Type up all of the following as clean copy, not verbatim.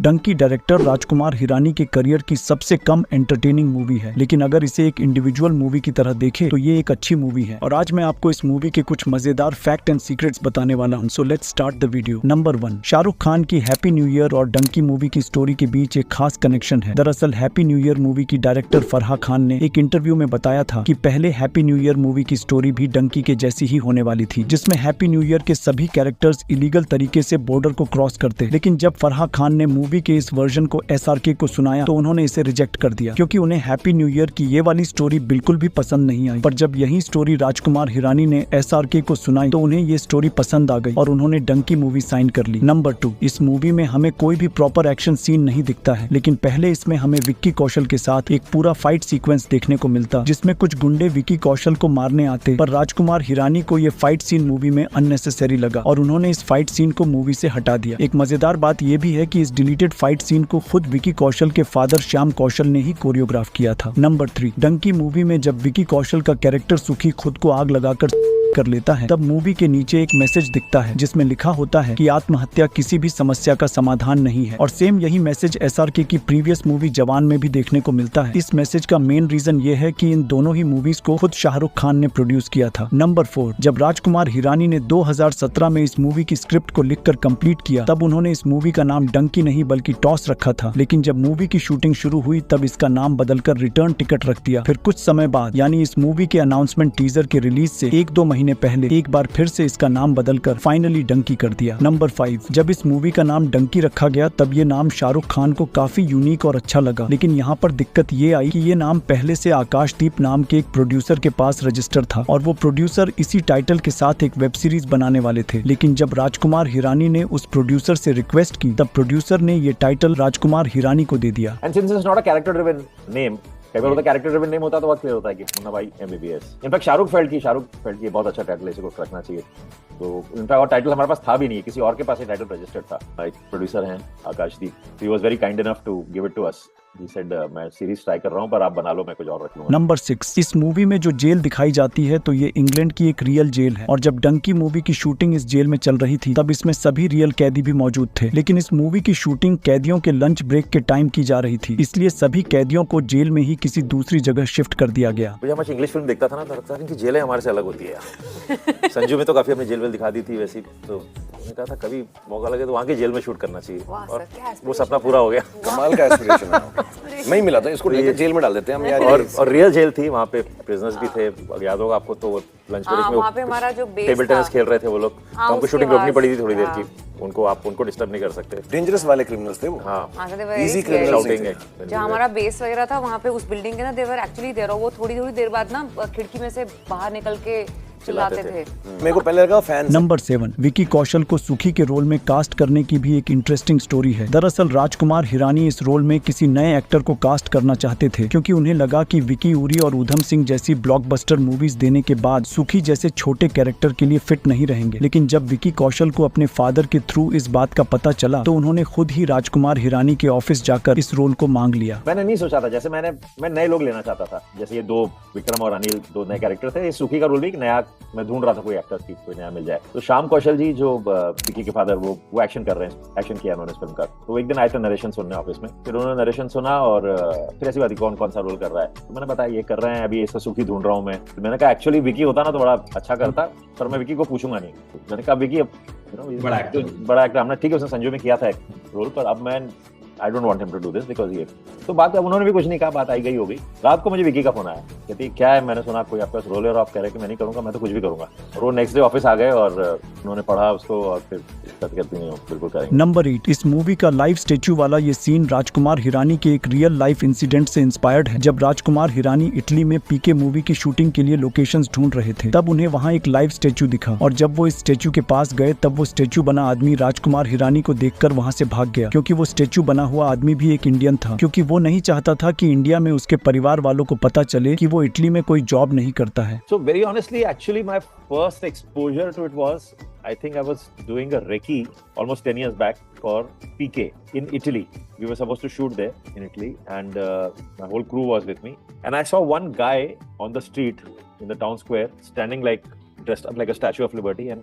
Dunki director Rajkumar Hirani के career की सबसे कम एंटरटेनिंग मूवी है, लेकिन अगर इसे एक इंडिविजुअल मूवी की तरह देखें तो ये एक अच्छी मूवी है। और आज मैं आपको इस मूवी के कुछ मजेदार फैक्ट एंड सीक्रेट्स बताने वाला हूँ। So let's start the video. Number 1, Shahrukh Khan की हैप्पी न्यू ईयर और डंकी मूवी की स्टोरी के बीच एक खास कनेक्शन है। दरअसल हैप्पी न्यू ईयर मूवी की डायरेक्टर फराह खान ने एक इंटरव्यू में बताया था कि पहले हैप्पी न्यू ईयर मूवी की स्टोरी भी डंकी के जैसी ही होने वाली थी, जिसमें हैप्पी न्यू ईयर के सभी कैरेक्टर्स इलीगल तरीके से बॉर्डर को क्रॉस करते। लेकिन जब फराह खान ने मूवी के इस वर्जन को SRK को सुनाया तो उन्होंने इसे रिजेक्ट कर दिया, क्योंकि उन्हें हैप्पी न्यू ईयर की ये वाली स्टोरी बिल्कुल भी पसंद नहीं आई। पर जब यही स्टोरी राजकुमार हिरानी ने SRK को सुनाई तो उन्हें ये स्टोरी पसंद आ गई और उन्होंने डंकी मूवी साइन कर ली। नंबर 2, इस मूवी में हमें कोई भी प्रॉपर एक्शन सीन नहीं दिखता है, लेकिन पहले इसमें हमें विक्की कौशल के साथ एक पूरा फाइट सीक्वेंस देखने को मिलता, जिसमें कुछ गुंडे विक्की कौशल को मारने आते। पर राजकुमार हिरानी को ये फाइट सीन मूवी में अननेसेसरी लगा और उन्होंने इस फाइट सीन को मूवी से हटा दिया। एक मजेदार बात यह भी है कि इस डिलीटेड फाइट सीन को खुद विक्की कौशल के फादर श्याम कौशल ने ही कोरियोग्राफ किया था। नंबर 3, डंकी मूवी में जब विक्की कौशल का कैरेक्टर सुखी खुद को आग लगाकर कर लेता है तब मूवी के नीचे एक मैसेज दिखता है जिसमें लिखा होता है कि आत्महत्या किसी भी समस्या का समाधान नहीं है। और सेम यही मैसेज SRK की प्रीवियस मूवी जवान में भी देखने को मिलता है। इस मैसेज का मेन रीजन ये है कि इन दोनों ही मूवीज को खुद शाहरुख खान ने प्रोड्यूस किया था। नंबर 4, जब राजकुमार हिरानी ने 2017 में इस मूवी की स्क्रिप्ट को लिखकर कंप्लीट किया तब उन्होंने इस मूवी का नाम डंकी नहीं बल्कि टॉस रखा था, लेकिन जब मूवी की शूटिंग शुरू हुई तब इसका नाम बदलकर रिटर्न टिकट रख दिया। फिर कुछ समय बाद यानी इस मूवी के अनाउंसमेंट टीजर के रिलीज से 1-2 महीने पहले एक बार फिर से इसका नाम बदलकर फाइनली डंकी कर दिया। नंबर 5, जब इस मूवी का नाम डंकी रखा गया तब ये नाम शाहरुख खान को काफी यूनिक और अच्छा लगा, लेकिन यहाँ पर दिक्कत ये आई कि ये नाम पहले से आकाशदीप नाम के एक प्रोड्यूसर के पास रजिस्टर था और वो प्रोड्यूसर इसी टाइटल के साथ एक वेब सीरीज बनाने वाले थे। लेकिन जब राजकुमार हिरानी ने उस प्रोड्यूसर से रिक्वेस्ट की तब प्रोड्यूसर ने ये टाइटल राजकुमार हिरानी को दे दिया। कई बार कैरेक्टर ड्रिवन नेम होता है तो बहुत क्लियर होता है कि मुन्ना भाई MBBS। इनफैक्ट शाहरुख फेल्ट की बहुत अच्छा टाइटल है, इसे को रखना चाहिए। तो इनफैक्ट और टाइटल हमारे पास था भी नहीं, किसी और के पास ये टाइटल रजिस्टर्ड था। एक प्रोड्यूसर हैं Akashdeep, he was very kind enough to give it to us. He said, मैं सीरीज ट्राई कर रहा हूँ पर आप बना लो, मैं कुछ और रख लूंगा। नंबर 6, इस मूवी में जो जेल दिखाई जाती है तो ये इंग्लैंड की एक रियल जेल है और जब डंकी मूवी की शूटिंग इस जेल में चल रही थी तब इसमें सभी रियल कैदी भी मौजूद थे। लेकिन इस मूवी की शूटिंग कैदियों के लंच ब्रेक के टाइम की जा रही थी, इसलिए सभी कैदियों को जेल में ही किसी दूसरी जगह शिफ्ट कर दिया गया। जब मैं इंग्लिश फिल्म देखता था ना तो लगता था इनकी जेलें हमारे से अलग होती है। संजू में तो काफी हमने जेल वेल दिखा दी थी वैसी, तो मैंने कहा था कभी मौका लगे तो वहाँ की जेल में शूट करना चाहिए और वो सपना पूरा हो गया। कमाल का एस्पिरेशन है। नहीं मिला था, इसको लेके जेल में डाल देते हैं हम यार। और रियल जेल थी, वहाँ पे प्रिजनर्स भी थे, याद होगा आपको। तो लंच ब्रेक में वहाँ पे हमारा जो बेस टेबल टेनिस खेल रहे थे वो लोग, तो हमको शूटिंग रोकनी पड़ी थी थोड़ी देर की। उनको डिस्टर्ब नहीं कर सकते। डेंजरस वाले क्रिमिनल्स थे वो। हाँ, इजी क्रिमिनल्स। जो हमारा बेस वगैरह था वहाँ पे उस बिल्डिंग के ना देवर एक्चुअली देर, वो थोड़ी देर बाद ना खिड़की में से बाहर निकल के चिल्लाते थे। मेरे को पहले लगा फैन। नंबर 7, विक्की कौशल को सुखी के रोल में कास्ट करने की भी एक इंटरेस्टिंग स्टोरी है। दरअसल राजकुमार हिरानी इस रोल में किसी नए एक्टर को कास्ट करना चाहते थे, क्योंकि उन्हें लगा कि विकी उरी और ऊधम सिंह जैसी ब्लॉकबस्टर मूवीज देने के बाद सुखी जैसे छोटे कैरेक्टर के लिए फिट नहीं रहेंगे। लेकिन जब विक्की कौशल को अपने फादर के थ्रू इस बात का पता चला तो उन्होंने खुद ही राजकुमार हिरानी के ऑफिस जाकर इस रोल को मांग लिया। मैंने नहीं सोचा था, जैसे मैं नए लोग लेना चाहता था, जैसे ये 2 विक्रम और अनिल 2 नए कैरेक्टर थे। सुखी का रोल भी एक नया मैं ढूंढ रहा था, एक्टर की कोई नया मिल जाए। तो श्याम कौशल जी जो विकी के फादर वो एक्शन कर रहे हैं, एक्शन किया उन्होंने इस फिल्म का। तो एक दिन आए थे नरेशन सुनने ऑफिस में, फिर उन्होंने नरेशन सुना और फिर ऐसी बात ही कौन सा रोल कर रहा है, तो मैंने बताया ये कर रहे हैं, अभी इसका सुखी ढूंढ रहा हूँ मैं। तो मैंने कहा एक्चुअली विकी होता ना तो बड़ा अच्छा करता, पर मैं विकी को पूछूंगा नहीं। मैंने कहा विकी बड़ा एक्टर हमने, ठीक है उसने संजू में किया था एक रोल, पर अब मैं I don't want him to do this because ये तो बात, अब उन्होंने भी कुछ नहीं कहा, बात आई गई हो गई। रात को मुझे विकी का फोन आया, कहती क्या है, मैंने सुना कोई आपका रोल है और आप कह रहे कि मैं नहीं करूंगा, मैं तो कुछ भी करूंगा। और वो नेक्स्ट डे ऑफिस आ गए और उन्होंने पढ़ा उसको और फिर कहती नहीं बिल्कुल करेंगे। नंबर 8, इस मूवी का लाइव स्टेच्यू वाला ये सीन राजकुमार हिरानी के एक रियल लाइफ इंसिडेंट से इंस्पायर्ड है। जब राजकुमार हिरानी इटली में पीके मूवी की शूटिंग के लिए लोकेशंस ढूंढ रहे थे तब उन्हें वहाँ एक लाइव स्टेच्यू दिखा और जब वो इस स्टेच्यू के पास गए तब वो स्टेच्यू बना आदमी राजकुमार हिरानी को देखकर वहाँ से भाग गया, क्योंकि वो स्टेच्यू बना हुआ आदमी भी एक इंडियन था, क्योंकि वो नहीं चाहता था कि इंडिया में उसके परिवार वालों को पता चले कि वो इटली में कोई जॉब नहीं करता है। So very honestly, actually my first exposure to it was, I think I was doing a recce almost 10 years back for PK in Italy. We were supposed to shoot there in Italy and my whole crew was with me. And I saw one guy on the street in the town square standing like dressed up like a Statue of Liberty, and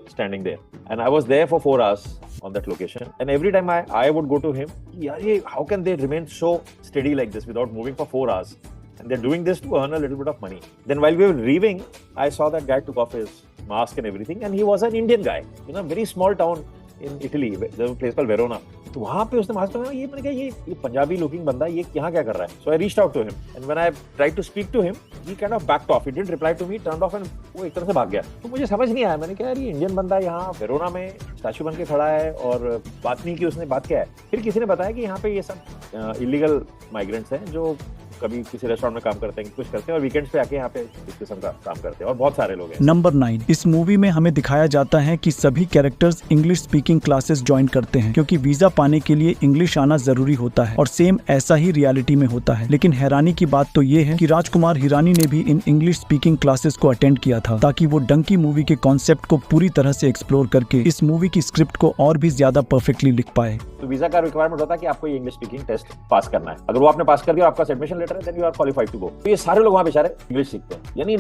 standing there, and I was there for 4 hours on that location. And every time I would go to him, yeah, how can they remain so steady like this without moving for 4 hours? And they're doing this to earn a little bit of money. Then while we were leaving, I saw that guy took off his mask and everything, and he was an Indian guy, you know, very small town in Italy. There's a place called Verona. तो वहाँ पे उसने mask पहना, ये मैंने कहा ये Punjabi looking बंदा ये यहाँ क्या कर रहा है? So I reached out to him, and when I tried to speak to him, he kind of backed off. He didn't reply to me, turned off, and वो एक तरह से भाग गया. तो मुझे समझ नहीं आया. मैंने कहा यार ये इंडियन बंदा यहाँ वेरोना में स्टैचू बन के खड़ा है और बात नहीं की उसने. बात क्या है? फिर किसी ने बताया कि यहाँ पे ये सब इलीगल माइग्रेंट्स हैं जो कभी किसी रेस्टोरेंट में काम करते हैं, कुछ करते हैं और वीकेंड्स पे आके यहाँ पे इस किस्म का काम करते हैं और बहुत सारे लोग हैं. नंबर 9, इस मूवी में हमें दिखाया जाता है कि सभी characters English speaking classes join करते हैं क्योंकि वीजा पाने के लिए इंग्लिश आना जरूरी होता है और सेम ऐसा ही रियलिटी में होता है. लेकिन हैरानी की बात तो ये है कि राजकुमार हिरानी ने भी इन इंग्लिश स्पीकिंग क्लासेस को अटेंड किया था ताकि वो डंकी मूवी के कॉन्सेप्ट को पूरी तरह से एक्सप्लोर करके इस मूवी की स्क्रिप्ट को और भी ज्यादा परफेक्टली लिख पाए. तो वीजा का रिक्वायरमेंट होता है कि आपको ये इंग्लिश स्पीकिंग टेस्ट पास करना है. अगर वो आपने पास कर दिया और आपका एडमिशन लेटर है, then you are qualified to go. तो ये सारे लोग वहाँ बेचारे इंग्लिश सीखते हैं, यानी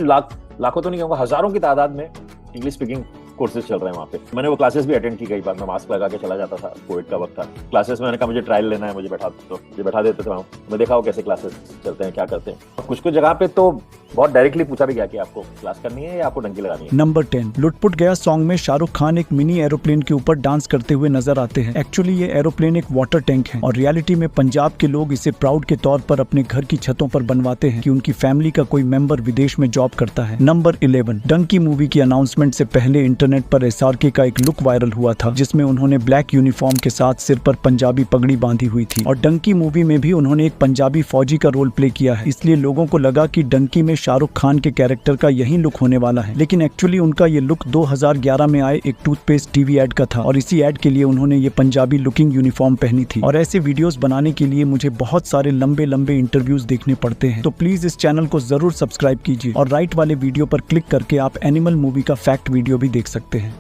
लाखों तो नहीं कहूँगा, हजारों की तादाद में इंग्लिश स्पीकिंग कोर्सेज चल रहे हैं वहाँ पे. मैंने वो क्लासेस भी अटेंड की कई बार. मैं मास्क लगा के चला जाता था, कोविड का वक्त था. क्लासेस में मैंने कहा मुझे ट्रायल लेना है, मुझे बैठा देते थे वहाँ. मैं देखा वो कैसे क्लासेस चलते हैं, क्या करते हैं. कुछ जगह पे तो बहुत डायरेक्टली पूछा भी गया कि आपको क्लास करनी है या आपको डंकी लगानी है. नंबर 10, लुटपुट गया सॉन्ग में शाहरुख खान एक मिनी एरोप्लेन के ऊपर डांस करते हुए नजर आते हैं. एक्चुअली ये एरोप्लेन एक वाटर टैंक है और रियलिटी में पंजाब के लोग इसे प्राउड के तौर पर अपने घर की छतों पर बनवाते हैं कि उनकी फैमिली का कोई मेंबर विदेश में जॉब करता है. नंबर 11, डंकी मूवी की अनाउंसमेंट से पहले इंटरनेट पर SRK का एक लुक वायरल हुआ था जिसमें उन्होंने ब्लैक यूनिफॉर्म के साथ सिर पर पंजाबी पगड़ी बांधी हुई थी और डंकी मूवी में भी उन्होंने एक पंजाबी फौजी का रोल प्ले किया है. इसलिए लोगों को लगा कि डंकी में शाहरुख खान के कैरेक्टर का यही लुक होने वाला है. लेकिन एक्चुअली उनका ये लुक 2011 में आए एक टूथपेस्ट टीवी एड का था और इसी एड के लिए उन्होंने ये पंजाबी लुकिंग यूनिफॉर्म पहनी थी. और ऐसे वीडियोस बनाने के लिए मुझे बहुत सारे लंबे इंटरव्यूज देखने पड़ते हैं. तो प्लीज इस चैनल को जरूर सब्सक्राइब कीजिए और राइट वाले वीडियो पर क्लिक करके आप एनिमल मूवी का फैक्ट वीडियो भी देख सकते हैं.